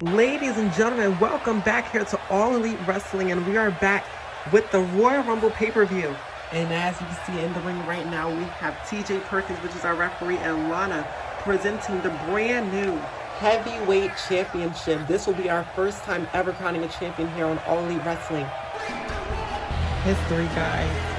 Ladies and gentlemen, welcome back here to All Elite Wrestling, and we are back with the Royal Rumble pay-per-view. And as you can see in the ring right now, we have TJ Perkins, which is our referee, and Lana presenting the brand new Heavyweight Championship. This will be our first time ever crowning a champion here on All Elite Wrestling. History, guys.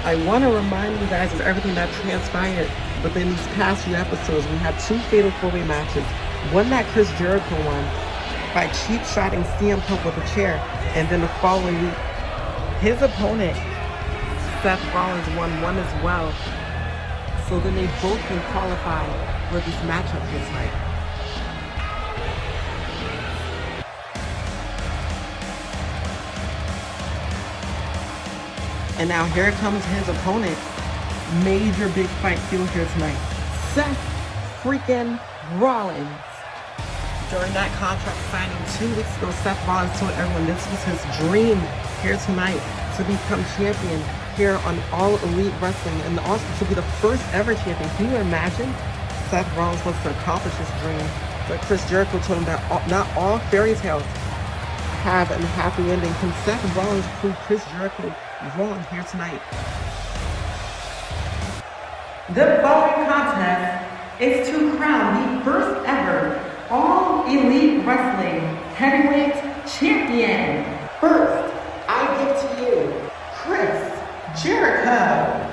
I want to remind you guys of everything that transpired within these past few episodes. We had two fatal four-way matches. One that Chris Jericho won by cheap shotting CM Punk with a chair, and then the following week, his opponent, Seth Rollins, won one as well. So then they both can qualify for this matchup here tonight. And now here comes his opponent. Major big fight feel here tonight. Seth freaking Rollins. During that contract signing 2 weeks ago, Seth Rollins told everyone this was his dream here tonight to become champion here on All Elite Wrestling, and also to be the first ever champion. Can you imagine? Seth Rollins wants to accomplish his dream, but Chris Jericho told him that not all fairy tales have a happy ending. Can Seth Rollins prove Chris Jericho wrong here tonight? The following contest is to crown the first ever All Elite Wrestling Heavyweight Champion. First, I give to you Chris Jericho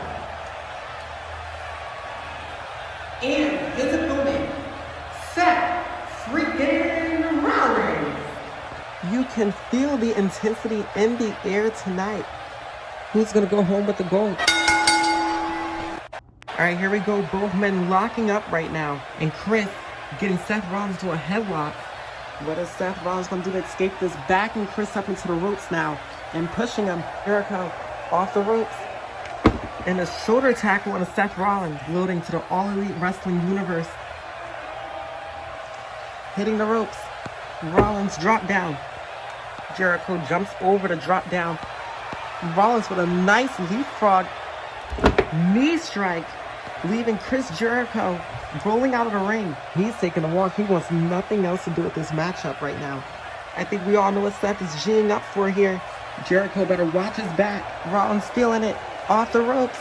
and his opponent, Seth freaking Rollins. You can feel the intensity in the air tonight. Who's going to go home with the gold? All right, here we go. Both men locking up right now. And Chris getting Seth Rollins to a headlock. What is Seth Rollins going to do to escape this? Backing Chris up into the ropes now and pushing him. Jericho off the ropes. And a shoulder tackle on Seth Rollins, loading to the All Elite Wrestling universe. Hitting the ropes. Rollins drop down. Jericho jumps over to drop down. Rollins with a nice leapfrog knee strike, leaving Chris Jericho rolling out of the ring. He's taking a walk. He wants nothing else to do with this matchup right now. I think we all know what Seth is geeing up for here. Jericho better watch his back. Rollins feeling it off the ropes.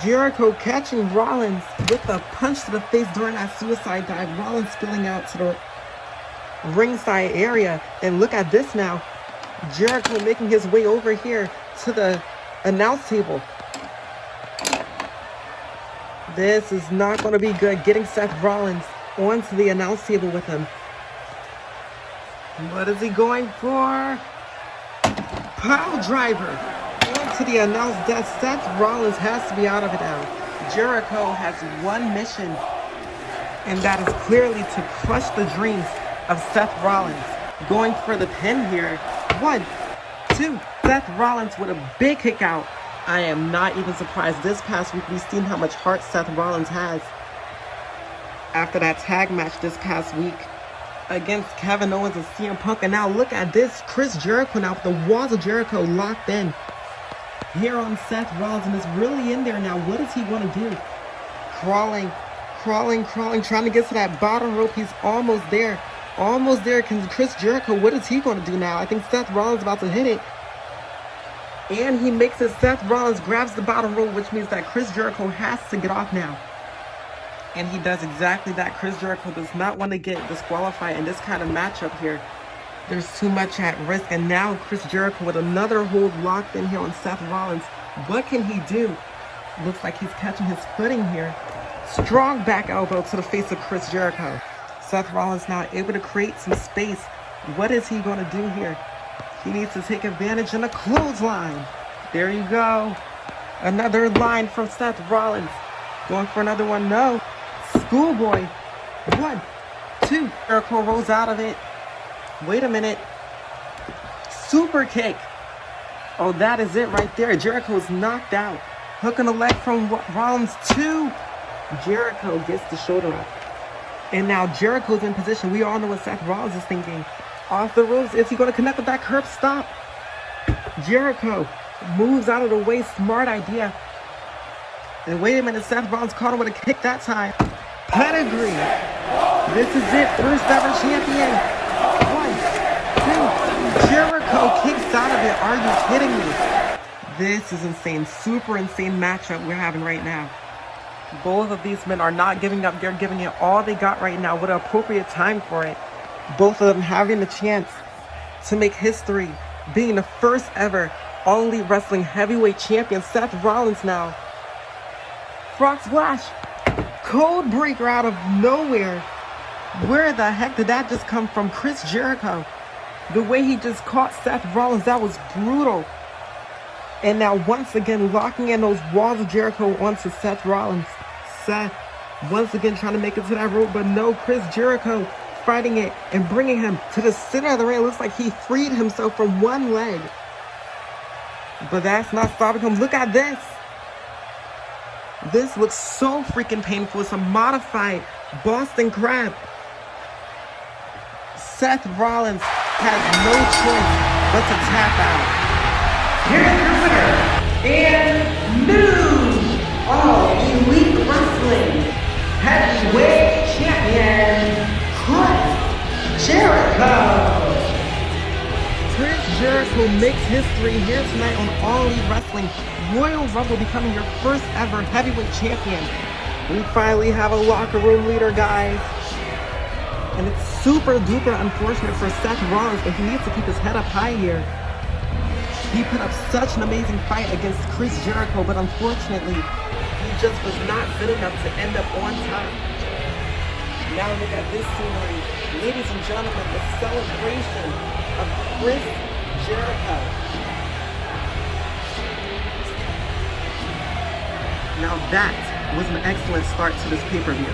Jericho catching Rollins with a punch to the face during that suicide dive. Rollins spilling out to the ringside area. And look at this now. Jericho making his way over here to the announce table. This is not going to be good. Getting Seth Rollins onto the announce table with him. What is he going for? Pile driver onto the announce desk. Seth Rollins has to be out of it now. Jericho has one mission, and that is clearly to crush the dreams of Seth Rollins. Going for the pin here. 1, 2. Seth Rollins with a big kick out. I am not even surprised. This past week, we've seen how much heart Seth Rollins has. After that tag match this past week against Kevin Owens and CM Punk. And now look at this. Chris Jericho now with the walls of Jericho locked in. Here on Seth Rollins, and it's really in there now. What is he going to do? Crawling, trying to get to that bottom rope. He's almost there. Almost there. Can Chris Jericho, what is he going to do now? I think Seth Rollins is about to hit it. And he makes it. Seth Rollins grabs the bottom rope, which means that Chris Jericho has to get off now. And he does exactly that. Chris Jericho does not want to get disqualified in this kind of matchup here. There's too much at risk. And now Chris Jericho with another hold locked in here on Seth Rollins. What can he do? Looks like he's catching his footing here. Strong back elbow to the face of Chris Jericho. Seth Rollins now able to create some space. What is he going to do here? He needs to take advantage in a clothesline. There you go. Another line from Seth Rollins. Going for another one. No. Schoolboy. 1, 2. Jericho rolls out of it. Wait a minute. Super kick. Oh, that is it right there. Jericho's knocked out. Hook on the leg from Rollins. 2. Jericho gets the shoulder up. And now Jericho's in position. We all know what Seth Rollins is thinking. Off the ropes. Is he going to connect with that curb stop? Jericho moves out of the way. Smart idea. And wait a minute, Seth Rollins caught him with a kick that time. Pedigree. This is it. First ever champion. 1, 2. Jericho kicks out of it. Are you kidding me? This is insane. Super insane matchup we're having right now. Both of these men are not giving up. They're giving it all they got right now with an appropriate time for it. Both of them having the chance to make history, being the first ever All Elite Wrestling Heavyweight Champion. Seth Rollins now. Frog Splash. Code breaker out of nowhere. Where the heck did that just come from? Chris Jericho. The way he just caught Seth Rollins, that was brutal. And now once again locking in those walls of Jericho onto Seth Rollins. Seth once again trying to make it to that rope, but no, Chris Jericho fighting it and bringing him to the center of the ring. It looks like he freed himself from one leg. But that's not stopping him. Look at this. This looks so freaking painful. It's a modified Boston Crab. Seth Rollins has no choice but to tap out. Here's your winner and new All Elite Wrestling Heavyweight Champion, Chris Jericho. Chris Jericho makes history here tonight on All Elite Wrestling Royal Rumble, becoming your first ever heavyweight champion. We finally have a locker room leader, guys. And it's super duper unfortunate for Seth Rollins, but he needs to keep his head up high here. He put up such an amazing fight against Chris Jericho, but unfortunately, he just was not good enough to end up on top. Now look at this scenery. Ladies and gentlemen, the celebration of Chris Jericho. Now that was an excellent start to this pay-per-view.